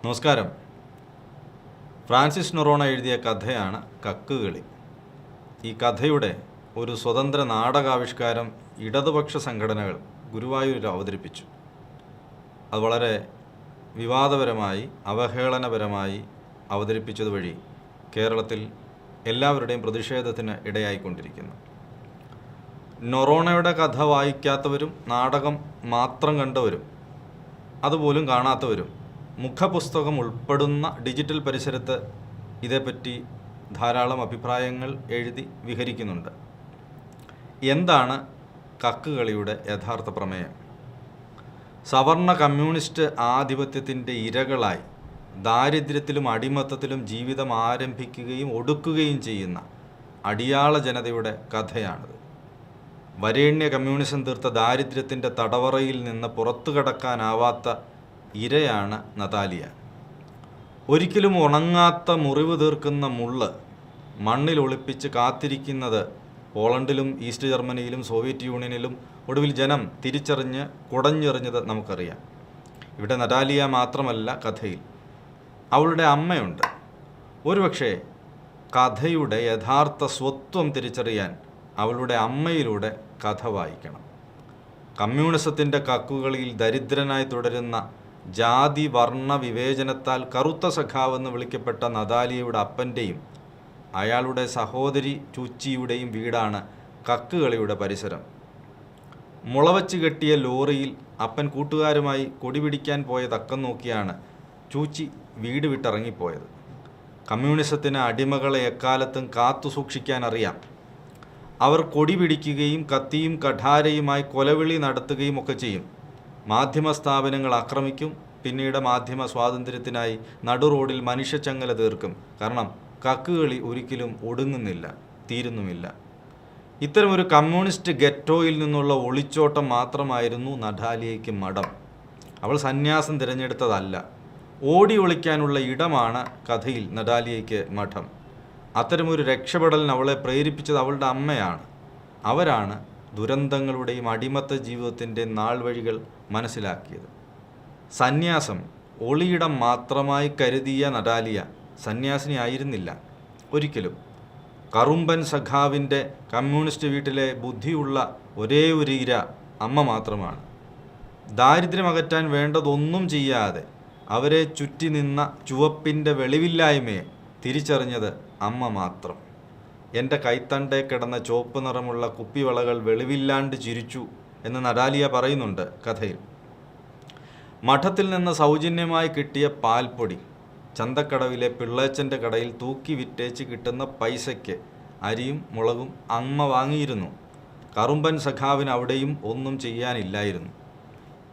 നമസ്കാരം. ഫ്രാൻസിസ് നൊറോണ എഴുതിയ കഥയാണ് കക്കുകളി. ഈ കഥയുടെ ഒരു സ്വതന്ത്ര നാടകാവിഷ്കാരം ഇടതുപക്ഷ സംഘടനകൾ ഗുരുവായൂരിൽ അവതരിപ്പിച്ചു. അത് വളരെ വിവാദപരമായി, അവഹേളനപരമായി അവതരിപ്പിച്ചത് വഴി കേരളത്തിൽ എല്ലാവരുടെയും പ്രതിഷേധത്തിന് ഇടയായിക്കൊണ്ടിരിക്കുന്നു. നൊറോണയുടെ കഥ വായിക്കാത്തവരും നാടകം മാത്രം കണ്ടവരും അതുപോലും കാണാത്തവരും മുഖപുസ്തകം ഉൾപ്പെടുന്ന ഡിജിറ്റൽ പരിസരത്ത് ഇതേപ്പറ്റി ധാരാളം അഭിപ്രായങ്ങൾ എഴുതി വിഹരിക്കുന്നുണ്ട്. എന്താണ് കക്കുകളിയുടെ യഥാർത്ഥ പ്രമേയം? സവർണ കമ്മ്യൂണിസ്റ്റ് ആധിപത്യത്തിൻ്റെ ഇരകളായി ദാരിദ്ര്യത്തിലും അടിമത്തത്തിലും ജീവിതം ആരംഭിക്കുകയും ഒടുക്കുകയും ചെയ്യുന്ന അടിയാള ജനതയുടെ കഥയാണിത്. വരേണ്യ കമ്മ്യൂണിസം തീർത്ത ദാരിദ്ര്യത്തിൻ്റെ തടവറയിൽ നിന്ന് പുറത്തു കടക്കാനാവാത്ത ഇരയാണ് നതാലിയ. ഒരിക്കലും ഉണങ്ങാത്ത മുറിവ് തീർക്കുന്ന മുള്ള് മണ്ണിൽ ഒളിപ്പിച്ച് കാത്തിരിക്കുന്നത് പോളണ്ടിലും ഈസ്റ്റ് ജർമ്മനിയിലും സോവിയറ്റ് യൂണിയനിലും ഒടുവിൽ ജനം തിരിച്ചറിഞ്ഞ് കുടഞ്ഞെറിഞ്ഞത് നമുക്കറിയാം. ഇവിടെ നതാലിയ മാത്രമല്ല കഥയിൽ, അവളുടെ അമ്മയുണ്ട്. ഒരുപക്ഷെ കഥയുടെ യഥാർത്ഥ സ്വത്വം തിരിച്ചറിയാൻ അവളുടെ അമ്മയിലൂടെ കഥ വായിക്കണം. കമ്മ്യൂണിസത്തിൻ്റെ കക്കുകളിൽ ദരിദ്രനായി തുടരുന്ന ജാതി വർണ്ണ വിവേചനത്താൽ കറുത്ത സഖാവെന്ന് വിളിക്കപ്പെട്ട നതാലിയയുടെ അപ്പൻ്റെയും അയാളുടെ സഹോദരി ചൂച്ചിയുടെയും വീടാണ് കക്കുകളിയുടെ പരിസരം. മുളവച്ച് കെട്ടിയ ലോറിയിൽ അപ്പൻ കൂട്ടുകാരുമായി കൊടി പിടിക്കാൻ പോയ തക്കം നോക്കിയാണ് ചൂച്ചി വീട് വിട്ടിറങ്ങിപ്പോയത്. കമ്മ്യൂണിസത്തിന് അടിമകളെ എക്കാലത്തും കാത്തു സൂക്ഷിക്കാൻ അറിയാം. അവർ കൊടി പിടിക്കുകയും കത്തിയും കഠാരയുമായി കൊലവിളി നടത്തുകയും ഒക്കെ ചെയ്യും. മാധ്യമ സ്ഥാപനങ്ങൾ ആക്രമിക്കും. പിന്നീട് മാധ്യമ സ്വാതന്ത്ര്യത്തിനായി നടുറോഡിൽ മനുഷ്യച്ചങ്ങല തീർക്കും. കാരണം കക്കുകളി ഒരിക്കലും ഒടുങ്ങുന്നില്ല, തീരുന്നുമില്ല. ഇത്തരമൊരു കമ്മ്യൂണിസ്റ്റ് ഗെറ്റോയിൽ നിന്നുള്ള ഒളിച്ചോട്ടം മാത്രമായിരുന്നു നതാലിയയ്ക്ക് മഠം. അവൾ സന്യാസം തിരഞ്ഞെടുത്തതല്ല. ഓടി ഒളിക്കാനുള്ള ഇടമാണ് കഥയിൽ നതാലിയയ്ക്ക് മഠം. അത്തരമൊരു രക്ഷപ്പെടലിന് അവളെ പ്രേരിപ്പിച്ചത് അവളുടെ അമ്മയാണ്. അവരാണ് ദുരന്തങ്ങളുടെയും അടിമത്ത ജീവിതത്തിൻ്റെ നാൾവഴികൾ മനസ്സിലാക്കിയത്. സന്യാസം ഒളിയിടം മാത്രമായി കരുതിയ നതാലിയ സന്യാസിനി ആയിരുന്നില്ല ഒരിക്കലും. കറുമ്പൻ സഖാവിൻ്റെ കമ്മ്യൂണിസ്റ്റ് വീട്ടിലെ ബുദ്ധിയുള്ള ഒരേ ഒരു ഇര അമ്മ മാത്രമാണ്. ദാരിദ്ര്യമകറ്റാൻ വേണ്ടതൊന്നും ചെയ്യാതെ അവരെ ചുറ്റി നിന്ന ചുവപ്പിൻ്റെ വെളിവില്ലായ്മയെ തിരിച്ചറിഞ്ഞത് അമ്മ മാത്രം. എൻ്റെ കൈത്തണ്ടേ കിടന്ന ചുവപ്പ് നിറമുള്ള കുപ്പിവളകൾ വെളിവില്ലാണ്ട് ചിരിച്ചു എന്ന് നതാലിയ പറയുന്നുണ്ട് കഥയിൽ. മഠത്തിൽ നിന്ന് സൗജന്യമായി കിട്ടിയ പാൽപ്പൊടി ചന്തക്കടവിലെ പിള്ളേച്ചൻ്റെ കടയിൽ തൂക്കി വിറ്റേച്ച് കിട്ടുന്ന പൈസയ്ക്ക് അരിയും മുളകും അമ്മ വാങ്ങിയിരുന്നു. കറുമ്പൻ സഖാവിന് അവിടെയും ഒന്നും ചെയ്യാനില്ലായിരുന്നു.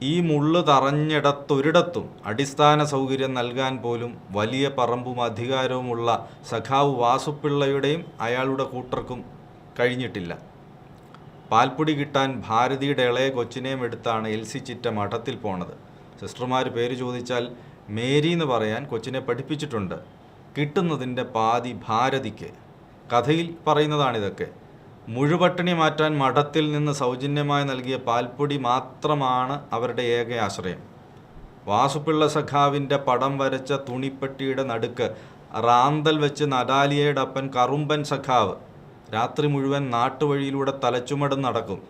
ഈ മുള്ളു തറഞ്ഞിടത്തൊരിടത്തും അടിസ്ഥാന സൗകര്യം നൽകാൻ പോലും വലിയ പറമ്പും അധികാരവുമുള്ള സഖാവ് വാസുപിള്ളയുടെയും അയാളുടെ കൂട്ടർക്കും കഴിഞ്ഞിട്ടില്ല. പാൽപ്പൊടി കിട്ടാൻ ഭാരതിയുടെ ഇളയ കൊച്ചിനെയും എടുത്താണ് എൽസി ചിറ്റ മഠത്തിൽ പോണത്. സിസ്റ്റർമാർ പേര് ചോദിച്ചാൽ മേരി എന്ന് പറയാൻ കൊച്ചിനെ പഠിപ്പിച്ചിട്ടുണ്ട്. കിട്ടുന്നതിൻ്റെ പാതി ഭാരതിക്ക്. കഥയിൽ പറയുന്നതാണിതൊക്കെ. മുഴുപട്ടിണി മാറ്റാൻ മഠത്തിൽ നിന്ന് സൗജന്യമായി നൽകിയ പാൽപ്പൊടി മാത്രമാണ് അവരുടെ ഏക ആശ്രയം. വാസുപിള്ള സഖാവിൻ്റെ പടം വരച്ച തുണിപ്പെട്ടിയുടെ നടുക്ക് റാന്തൽ വെച്ച് നതാലിയയുടെ അപ്പൻ കറുമ്പൻ സഖാവ് രാത്രി മുഴുവൻ നാട്ടുവഴിയിലൂടെ തലച്ചുമടും നടക്കും.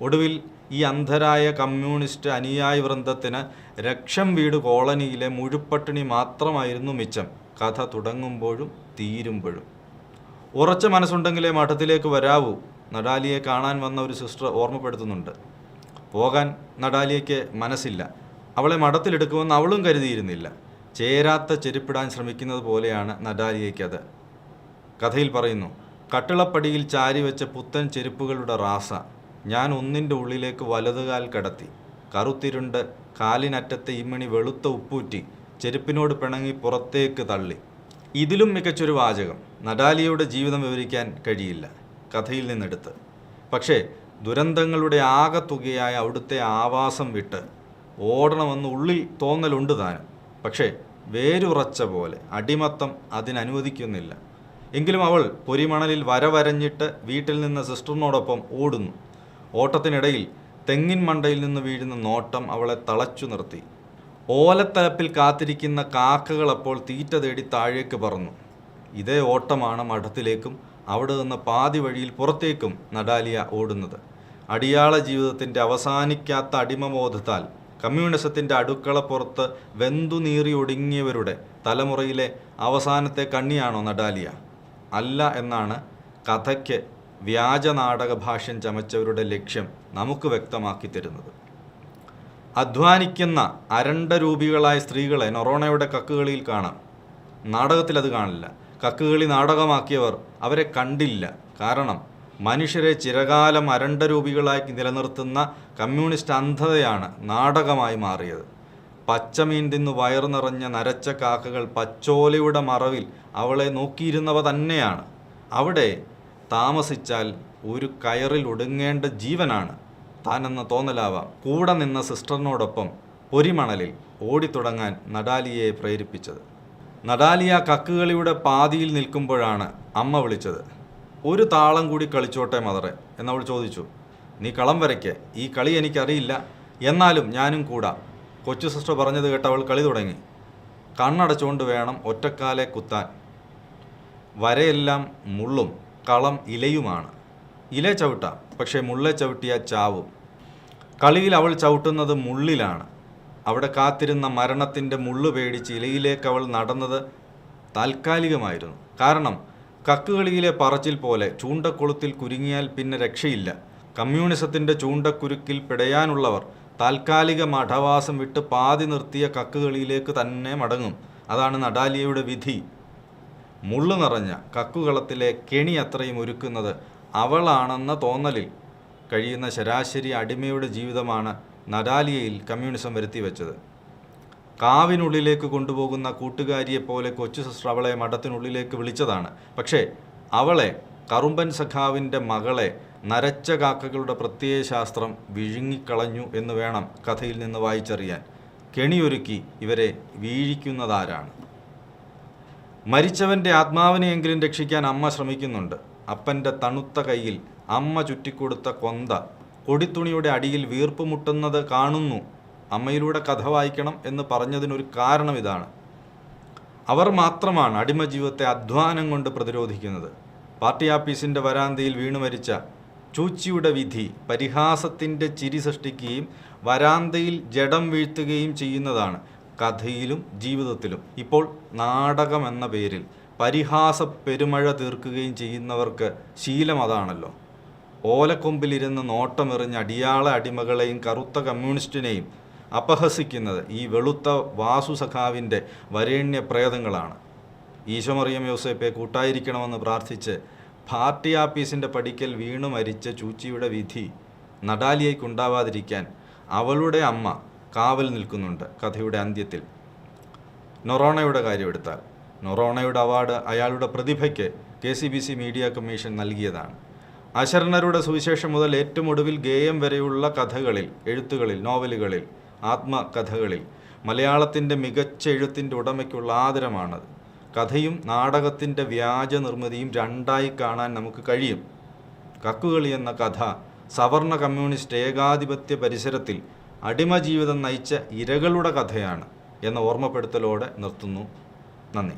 ഒടുവിൽ ഈ അന്ധരായ കമ്മ്യൂണിസ്റ്റ് അനുയായി വൃന്ദത്തിന് രക്ഷം വീട് കോളനിയിലെ മുഴുപ്പട്ടിണി മാത്രമായിരുന്നു മിച്ചം. കഥ തുടങ്ങുമ്പോഴും തീരുമ്പോഴും. ഉറച്ച മനസ്സുണ്ടെങ്കിലേ മഠത്തിലേക്ക് വരാവൂ, നതാലിയെ കാണാൻ വന്ന ഒരു സിസ്റ്റർ ഓർമ്മപ്പെടുത്തുന്നുണ്ട്. പോകാൻ നതാലിയയ്ക്ക് മനസ്സില്ല. അവളെ മഠത്തിലെടുക്കുമെന്ന് അവളും കരുതിയിരുന്നില്ല. ചേരാത്ത ചെരുപ്പിടാൻ ശ്രമിക്കുന്നത് പോലെയാണ് നതാലിയയ്ക്കത്. കഥയിൽ പറയുന്നു, കട്ടിളപ്പടിയിൽ ചാരി വെച്ച പുത്തൻ ചെരുപ്പുകളുടെ റാസ ഞാൻ ഒന്നിൻ്റെ ഉള്ളിലേക്ക് വലതുകാൽ കടത്തി. കറുത്തിരുണ്ട് കാലിനറ്റത്തെ ഇമ്മണി വെളുത്ത ഉപ്പൂറ്റി ചെരുപ്പിനോട് പിണങ്ങി പുറത്തേക്ക് തള്ളി. ഇതിലും മികച്ചൊരു വാചകം നതാലിയയുടെ ജീവിതം വിവരിക്കാൻ കഴിയില്ല കഥയിൽ നിന്നെടുത്ത്. പക്ഷേ ദുരന്തങ്ങളുടെ ആകത്തുകയായ അവിടുത്തെ ആവാസം വിട്ട് ഓടണമെന്ന് ഉള്ളിൽ തോന്നലുണ്ട് താനും. പക്ഷേ വേരുറച്ച പോലെ അടിമത്തം അതിനനുവദിക്കുന്നില്ല. എങ്കിലും അവൾ പൊരിമണലിൽ വരവരഞ്ഞിട്ട് വീട്ടിൽ നിന്ന് സിസ്റ്ററിനോടൊപ്പം ഓടുന്നു. ഓട്ടത്തിനിടയിൽ തെങ്ങിൻ മണ്ടയിൽ നിന്ന് വീഴുന്ന നോട്ടം അവളെ തളച്ചു നിർത്തി. ഓലത്തലപ്പിൽ കാത്തിരിക്കുന്ന കാക്കകൾ അപ്പോൾ തീറ്റ തേടി താഴേക്ക് പറന്നു. ഇതേ ഓട്ടമാണ് മഠത്തിലേക്കും അവിടെ നിന്ന് പാതി വഴിയിൽ പുറത്തേക്കും നഡാലിയ ഓടുന്നത്. അടിയാള ജീവിതത്തിൻ്റെ അവസാനിക്കാത്ത അടിമബോധത്താൽ കമ്മ്യൂണിസത്തിൻ്റെ അടുക്കളപ്പുറത്ത് വെന്തുനീറി ഒടുങ്ങിയവരുടെ തലമുറയിലെ അവസാനത്തെ കണ്ണിയാണോ നഡാലിയ? അല്ല എന്നാണ് കഥയ്ക്ക് വ്യാജനാടക ഭാഷ്യം ചമച്ചവരുടെ ലക്ഷ്യം നമുക്ക് വ്യക്തമാക്കി തരുന്നത്. അധ്വാനിക്കുന്ന അരണ്ടരൂപികളായ സ്ത്രീകളെ നൊറോണയുടെ കക്കുകളിയിൽ കാണാം. നാടകത്തിൽ അത് കാണില്ല. കക്കുകളി നാടകമാക്കിയവർ അവരെ കണ്ടില്ല. കാരണം മനുഷ്യരെ ചിരകാലം അരണ്ടരൂപികളായി നിലനിർത്തുന്ന കമ്മ്യൂണിസ്റ്റ് അന്ധതയാണ് നാടകമായി മാറിയത്. പച്ചമീൻ തിന്നു വയറു നിറഞ്ഞ നരച്ച കാക്കകൾ പച്ചോലയുടെ മറവിൽ അവളെ നോക്കിയിരുന്നവ തന്നെയാണ്. അവിടെ താമസിച്ചാൽ ഒരു കയറിൽ ഒടുങ്ങേണ്ട ജീവനാണ് താനെന്ന തോന്നലാവാം കൂടെ നിന്ന സിസ്റ്ററിനോടൊപ്പം പൊരിമണലിൽ ഓടിത്തുടങ്ങാൻ നഡാലിയയെ പ്രേരിപ്പിച്ചത്. നഡാലിയ കക്കുകളിയുടെ പാതിയിൽ നിൽക്കുമ്പോഴാണ് അമ്മ വിളിച്ചത്. ഒരു താളം കൂടി കളിച്ചോട്ടെ മദറെ എന്നവൾ ചോദിച്ചു. നീ കളം വരയ്ക്ക്, ഈ കളി എനിക്കറിയില്ല, എന്നാലും ഞാനും കൂടാ. കൊച്ചു സിസ്റ്റർ പറഞ്ഞത് കേട്ട് അവൾ കളി തുടങ്ങി. കണ്ണടച്ചുകൊണ്ട് വേണം ഒറ്റക്കാലെ കുത്താൻ. വരയെല്ലാം മുള്ളും കളം ഇലയുമാണ്. ഇല ചവിട്ടാം, പക്ഷേ മുള്ളെ ചവിട്ടിയ ചാവും. കളിയിൽ അവൾ ചവിട്ടുന്നത് മുള്ളിലാണ്. അവിടെ കാത്തിരുന്ന മരണത്തിൻ്റെ മുള്ളു പേടിച്ച് ഇലയിലേക്ക് അവൾ നടന്നത് താൽക്കാലികമായിരുന്നു. കാരണം കക്കുകളിയിലെ പറച്ചിൽ പോലെ ചൂണ്ടക്കുളത്തിൽ കുരുങ്ങിയാൽ പിന്നെ രക്ഷയില്ല. കമ്മ്യൂണിസത്തിൻ്റെ ചൂണ്ടക്കുരുക്കിൽ പിടയാനുള്ളവർ താൽക്കാലിക മഠവാസം വിട്ട് പാതി നിർത്തിയ കക്കുകളിയിലേക്ക് തന്നെ മടങ്ങും. അതാണ് നഡാലിയയുടെ വിധി. മുള്ളു നിറഞ്ഞ കക്കുകളത്തിലെ കെണി അത്രയും ഒരുക്കുന്നത് അവളാണെന്ന തോന്നലിൽ കഴിയുന്ന ശരാശരി അടിമയുടെ ജീവിതമാണ് നഡാലിയയിൽ കമ്മ്യൂണിസം വരുത്തിവെച്ചത്. കാവിനുള്ളിലേക്ക് കൊണ്ടുപോകുന്ന കൂട്ടുകാരിയെപ്പോലെ കൊച്ചു സിസ്റ്റർ അവളെ മഠത്തിനുള്ളിലേക്ക് വിളിച്ചതാണ്. പക്ഷേ അവളെ, കറുമ്പൻ സഖാവിൻ്റെ മകളെ, നരച്ച കാക്കകളുടെ പ്രത്യയശാസ്ത്രം വിഴുങ്ങിക്കളഞ്ഞു എന്ന് വേണം കഥയിൽ നിന്ന് വായിച്ചറിയാൻ. കെണിയൊരുക്കി ഇവരെ വീഴിക്കുന്നതാരാണ്? മരിച്ചവൻ്റെ ആത്മാവിനെയെങ്കിലും രക്ഷിക്കാൻ അമ്മ ശ്രമിക്കുന്നുണ്ട്. അപ്പൻ്റെ തണുത്ത കൈയിൽ അമ്മ ചുറ്റിക്കൊടുത്ത കൊന്ത കൊടിത്തുണിയുടെ അടിയിൽ വീർപ്പ് മുട്ടുന്നത് കാണുന്നു. അമ്മയിലൂടെ കഥ വായിക്കണം എന്ന് പറഞ്ഞതിനൊരു കാരണം ഇതാണ്. അവർ മാത്രമാണ് അടിമജീവിതത്തെ അധ്വാനം കൊണ്ട് പ്രതിരോധിക്കുന്നത്. പാർട്ടി ആഫീസിൻ്റെ വരാന്തയിൽ വീണു മരിച്ച ചൂച്ചിയുടെ വിധി പരിഹാസത്തിൻ്റെ ചിരി സൃഷ്ടിക്കുകയും വരാന്തയിൽ ജഡം വീഴ്ത്തുകയും ചെയ്യുന്നതാണ് കഥയിലും ജീവിതത്തിലും. ഇപ്പോൾ നാടകം എന്ന പേരിൽ പരിഹാസ പെരുമഴ തീർക്കുകയും ചെയ്യുന്നവർക്ക് ശീലം അതാണല്ലോ. ഓലക്കൊമ്പിലിരുന്ന് നോട്ടമെറിഞ്ഞ് അടിയാള അടിമകളെയും കറുത്ത കമ്മ്യൂണിസ്റ്റിനെയും അപഹസിക്കുന്നത് ഈ വെളുത്ത വാസു സഖാവിൻ്റെ വരേണ്യ പ്രേതങ്ങളാണ്. ഈശോമറിയം യോസേപ്പെ കൂട്ടായിരിക്കണമെന്ന് പ്രാർത്ഥിച്ച് പാർട്ടി ആഫീസിൻ്റെ പടിക്കൽ വീണു മരിച്ച ചൂച്ചിയുടെ വിധി നഡാലിയയ്ക്കുണ്ടാവാതിരിക്കാൻ അവളുടെ അമ്മ കാവൽ നിൽക്കുന്നുണ്ട് കഥയുടെ അന്ത്യത്തിൽ. നൊറോണയുടെ കാര്യമെടുത്താൽ, നൊറോണയുടെ അവാർഡ് അയാളുടെ പ്രതിഭയ്ക്ക് KCBC മീഡിയ കമ്മീഷൻ നൽകിയതാണ്. അശരണരുടെ സുവിശേഷം മുതൽ ഏറ്റവും ഒടുവിൽ ഗേയം വരെയുള്ള കഥകളിൽ, എഴുത്തുകളിൽ, നോവലുകളിൽ, ആത്മകഥകളിൽ മലയാളത്തിൻ്റെ മികച്ച എഴുത്തിൻ്റെ ഉടമയ്ക്കുള്ള ആദരമാണത്. കഥയും നാടകത്തിൻ്റെ വ്യാജ നിർമ്മിതിയും രണ്ടായി കാണാൻ നമുക്ക് കഴിയും. കക്കുകളി എന്ന കഥ സവർണ കമ്മ്യൂണിസ്റ്റ് ഏകാധിപത്യ പരിസരത്തിൽ അടിമജീവിതം നയിച്ച ഇരകളുടെ കഥയാണ് എന്ന ഓർമ്മപ്പെടുത്തലോടെ നിർത്തുന്നു. നന്ദി.